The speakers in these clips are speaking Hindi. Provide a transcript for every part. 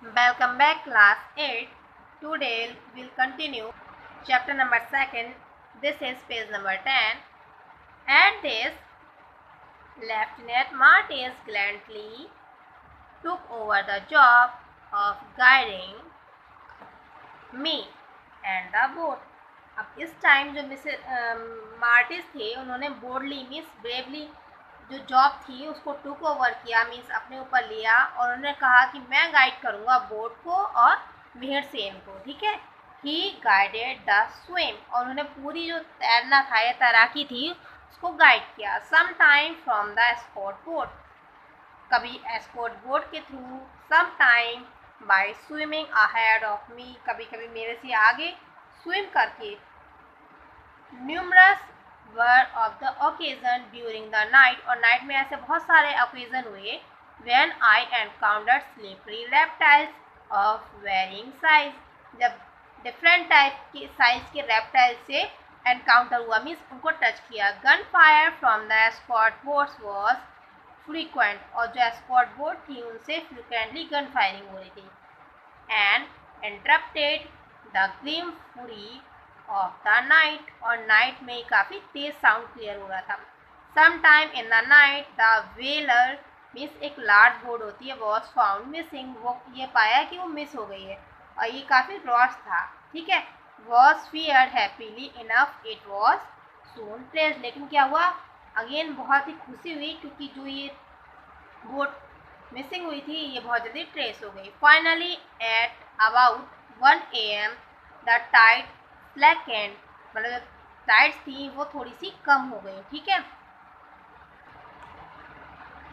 Welcome back class 8. Today we'll continue chapter number 2. This is page number 10. At this, Lieutenant Martis gallantly took over the job of guiding me and the boat. अब इस टाइम जो मिसेस मार्टिस थे उन्होंने बोल्डली मीन्स ब्रेवली जो जॉब थी उसको टुक ओवर किया, मीन्स अपने ऊपर लिया और उन्होंने कहा कि मैं गाइड करूँगा बोट को और विहरसेन को। ठीक है, ही गाइडेड द स्विम और उन्होंने पूरी जो तैरना था या तैराकी थी उसको गाइड किया। Some time from the escort boat, कभी एस्कॉर्ट बोट के थ्रू, some time by swimming ahead of me, कभी कभी मेरे से आगे स्विम करके। Numerous were of the occasion during the night, और नाइट में ऐसे बहुत सारे ओकेजन हुए when I encountered slippery reptiles of varying size, जब डिफरेंट टाइप के साइज के रेप्टाइल से एनकाउंटर हुआ, मीन्स उनको टच किया। Gun fire from the escort boats was frequent, और जो एस्कॉर्ट बोट थी उनसे फ्रिक्वेंटली गन फायरिंग हो रही थी। And interrupted the grim fury of the night, और नाइट में काफ़ी तेज साउंड क्लियर हो रहा था। Some time in the night the whaler means एक लार्ज बोर्ड होती है वॉज फाउंड मिसिंग, वो ये पाया कि वो मिस हो गई है और ये काफ़ी लॉस्ट था। ठीक है, was feared happily enough it was soon traced, लेकिन क्या हुआ अगेन बहुत ही खुशी हुई क्योंकि जो ये बोट मिसिंग हुई थी ये बहुत जल्दी ट्रेस हो गई। Finally at about 1 AM the tide slackened, मतलब जो टाइड्स थी वो थोड़ी सी कम हो गई। ठीक है,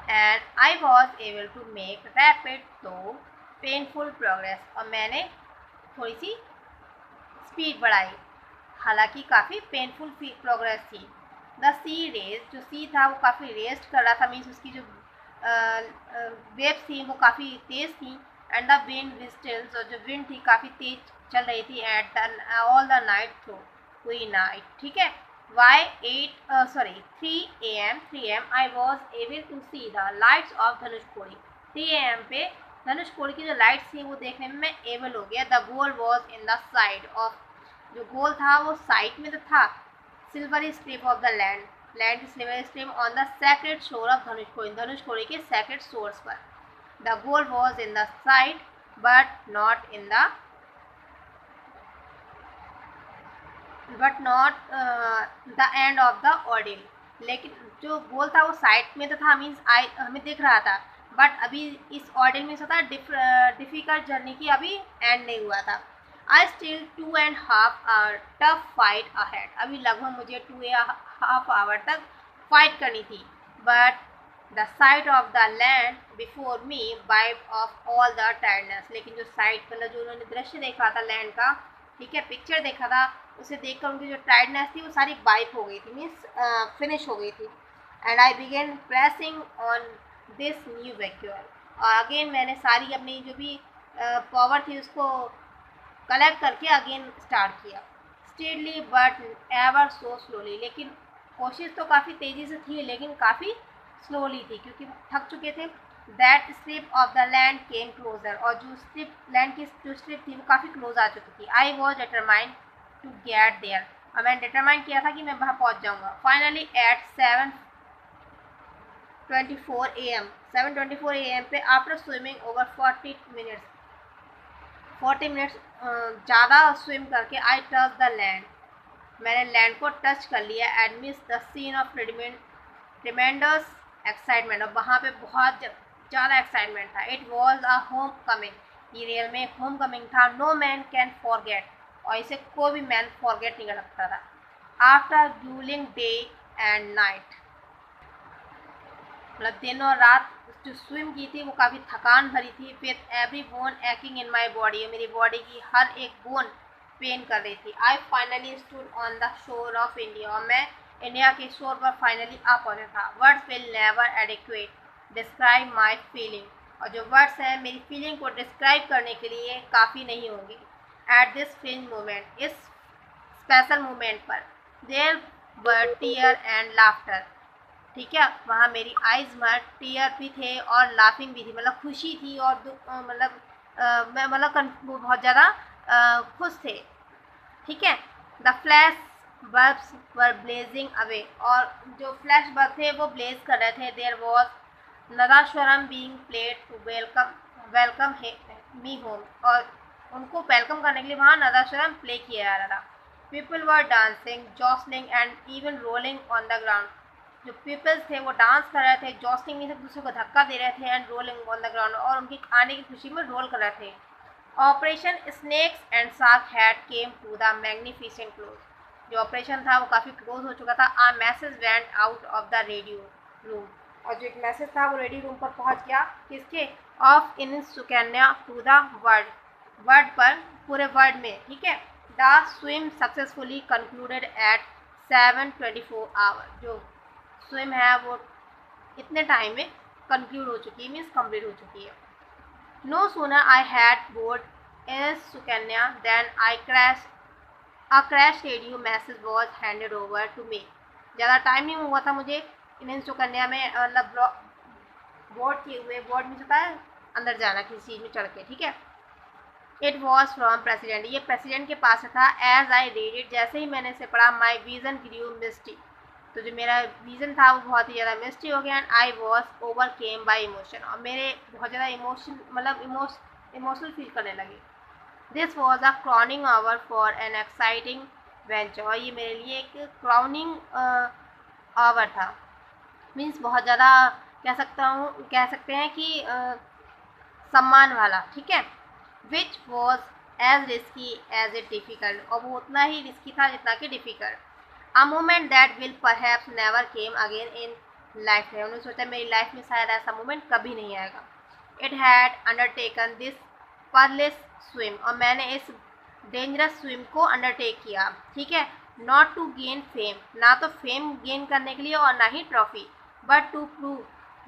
and I was able to make rapid though painful progress, और मैंने थोड़ी सी स्पीड बढ़ाई, हालांकि काफ़ी पेनफुल प्रोग्रेस थी। द सी रेज, जो सी था वो काफ़ी रेस्ट कर रहा था, मीन्स उसकी जो वेव्स थी वो काफ़ी तेज़ थी। एंड द विंड विस्टल्स, और जो विंड थी काफ़ी तेज चल रही थी at all the night through, पूरी नाइट। ठीक है, by 3 AM I was able to see the lights of Dhanushkodi, 3 AM पे धनुषकोडी की जो लाइट्स थी वो देखने में मैं एबल हो गया। The goal was in the side of, जो गोल था वो साइड में तो था, silvery strip of the land, land silvery strip on the sacred shore of Dhanushkodi, Dhanushkodi के सेक्रेड शोर्स पर। The goal was in the side but not the end of the ordeal, लेकिन जो गोल था वो साइड में तो था, मीन्स हमें दिख रहा था, बट अभी इस ऑर्डिल में था डिफिकल्ट जर्नी की अभी एंड नहीं हुआ था। I still 2.5 hour tough fight ahead, अभी लगभग मुझे 2.5 आवर तक फाइट करनी थी। But the side of the land before me wipe off all the tiredness, लेकिन जो साइड मतलब जो उन्होंने दृश्य देखा था लैंड का, ठीक है, पिक्चर देखा था, उसे देखकर उनकी जो टायर्डनेस थी वो सारी वाइप हो गई थी, मीन्स फिनिश हो गई थी। And I began pressing on this new vacuole, और अगेन मैंने सारी अपनी जो भी पावर थी उसको कलेक्ट करके अगेन स्टार्ट किया। Steadily but ever so slowly, लेकिन कोशिश तो काफ़ी तेज़ी से थी लेकिन काफ़ी स्लोली थी क्योंकि थक चुके थे। That strip of the land came closer, और जो स्ट्रिप लैंड की जो स्ट्रिप थी वो काफ़ी क्लोज आ चुकी थी। I was determined to get there, और मैंने डिटरमाइन किया था कि मैं वहाँ पहुँच जाऊँगा। फाइनली एट 7:24 AM पे आफ्टर स्विमिंग ओवर 40 मिनट्स ज़्यादा स्विम करके आई टच द लैंड, मैंने लैंड को टच कर लिया। And miss the scene of tremendous excitement, और वहाँ पे बहुत ज़्यादा एक्साइटमेंट था। It was a home coming, ये रियल में होम कमिंग था। नो मैन कैन फॉरगेट, और इसे कोई भी मैन फॉरगेट नहीं कर सकता था। आफ्टर ग्यूलिंग डे एंड नाइट, मतलब दिन और रात जो स्विम की थी वो काफ़ी थकान भरी थी। With every bone acting in my body, मेरी बॉडी की हर एक बोन पेन कर रही थी। I finally stood on the shore of India, और मैं इंडिया के शोर पर फाइनली आ पहुंचा था। Words will never adequate describe my feeling, और जो वर्ड्स हैं मेरी फीलिंग को डिस्क्राइब करने के लिए काफ़ी नहीं होंगे। एट दिस फ्रिंज मोमेंट, इस स्पेशल मोमेंट पर, there were tear and laughter, ठीक है, वहाँ मेरी आइज़ में टीयर भी थे और लाफिंग भी थी, मतलब खुशी थी और दुख, मतलब मतलब बहुत ज़्यादा खुश थे, ठीक है। The flash bulbs were blazing away, और जो फ्लैश बल्ब थे वो ब्लेज कर रहे थे। There was nadaswaram being played to welcome me home, और उनको वेलकम करने के लिए वहाँ नदास्वरम प्ले किया जा रहा था। People were dancing, jostling and even rolling on the ground, जो पीपल्स थे वो डांस कर रहे थे, जॉसलिंग में एक दूसरे को धक्का दे रहे थे, and rolling on the ground, और उनकी आने की खुशी में रोल कर रहे थे। Operation snakes and shark had came to the magnificent close, जो ऑपरेशन था वो काफ़ी क्लोज हो चुका था। A message went out of the radio room, और जो एक मैसेज था वो रेडियो रूम पर पहुंच गया, किसके, off in Sukanya to the world पर, पूरे वर्ल्ड में, ठीक है। The swim successfully concluded at 7:24 hour, जो स्विम है वो इतने टाइम में कंक्लूड हो चुकी है, मीन्स कंप्लीट हो चुकी है। No sooner I had board in Sukanya than a crash radio message was handed over to me. ज़्यादा टाइम नहीं हुआ था मुझे इन सुकन्या में, मतलब बोर्ड किए हुए, बोर्ड में होता है अंदर जाना किसी चीज़ में चढ़ के, ठीक है। इट वॉज फ्रॉम प्रेसिडेंट, ये प्रेसिडेंट के पास था। एज आई रीड इट, जैसे ही मैंने इसे पढ़ा, माई विजन ग्रू मिस्टी, तो जो मेरा विजन था वो बहुत ही ज़्यादा मिस्टी हो गया। And I was overcame by emotion, और मेरे बहुत ज़्यादा इमोशनल फील करने लगे। This was a crowning hour for an exciting venture, और ये मेरे लिए एक क्राउनिंग आवर था, मीन्स बहुत ज़्यादा कह सकते हैं कि सम्मान वाला, ठीक है। Which was as risky as it difficult, और वो उतना ही रिस्की था जितना कि difficult. A moment that will perhaps never came again in life है, उन्होंने सोचा मेरी लाइफ में शायद ऐसा मोमेंट कभी नहीं आएगा। It had undertaken this perilous swim, और मैंने इस डेंजरस स्विम को अंडरटेक किया, ठीक है। नॉट टू गेन फेम, ना तो फेम गेन करने के लिए और ना ही ट्रॉफी, बट टू प्रूव,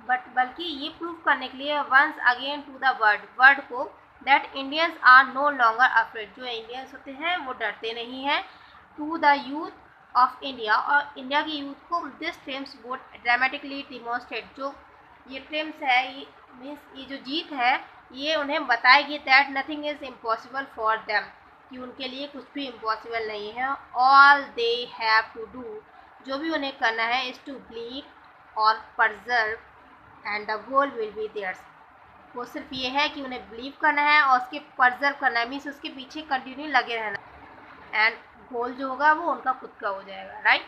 बल्कि ये प्रूव करने के लिए once again to the world को, that Indians are no longer afraid, जो इंडियंस होते हैं वो डरते नहीं हैं। To the youth of India, और इंडिया की यूथ को this trims would dramatically demonstrate, जो ये ट्रिम्स है, ये मीन्स ये जो जीत है ये उन्हें बताएगी that nothing is impossible for them, कि उनके लिए कुछ भी इम्पॉसिबल नहीं है। All they have to do, जो भी उन्हें करना है, इज़ टू बिलीव और persevere and the goal will be theirs, वो सिर्फ ये है कि उन्हें बिलीव करना है और उसके परजर्व करना है, मीन्स उसके पीछे कंटिन्यू लगे रहना, एंड गोल जो होगा वो उनका खुद का हो जाएगा, right.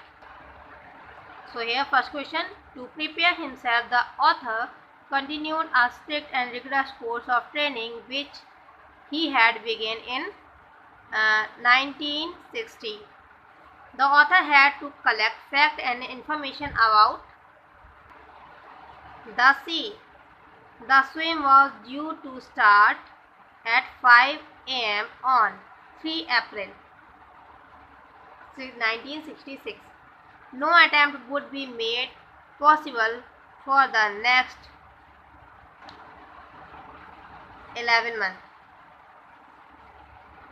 So here first question, to prepare himself the author continued a strict and rigorous course of training which he had begun in 1960. The author had to collect facts and information about the sea. The swim was due to start at 5 a.m. on 3 April 1966. No attempt would be made possible for the next 11 months.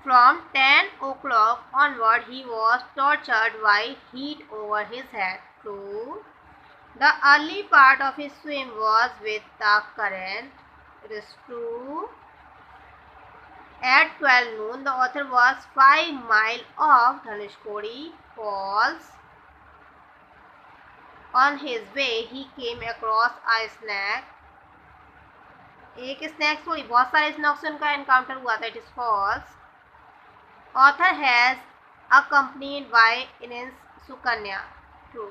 From 10 o'clock onward, he was tortured by heat over his head. 2. The early part of his swim was with the current. It is true. At 12 noon, the author was 5 miles off Dhanushkodi Falls. On his way, he came across a snake. एक स्नैक्स थोड़ी, बहुत सारे स्नैक्स से उनका एनकाउंटर हुआ था। It is false. Author has accompanied by इनेंस Sukanya, true.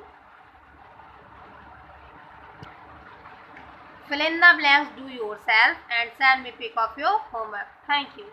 Fill in the blanks, do yourself and send me pic of your homework. Thank you.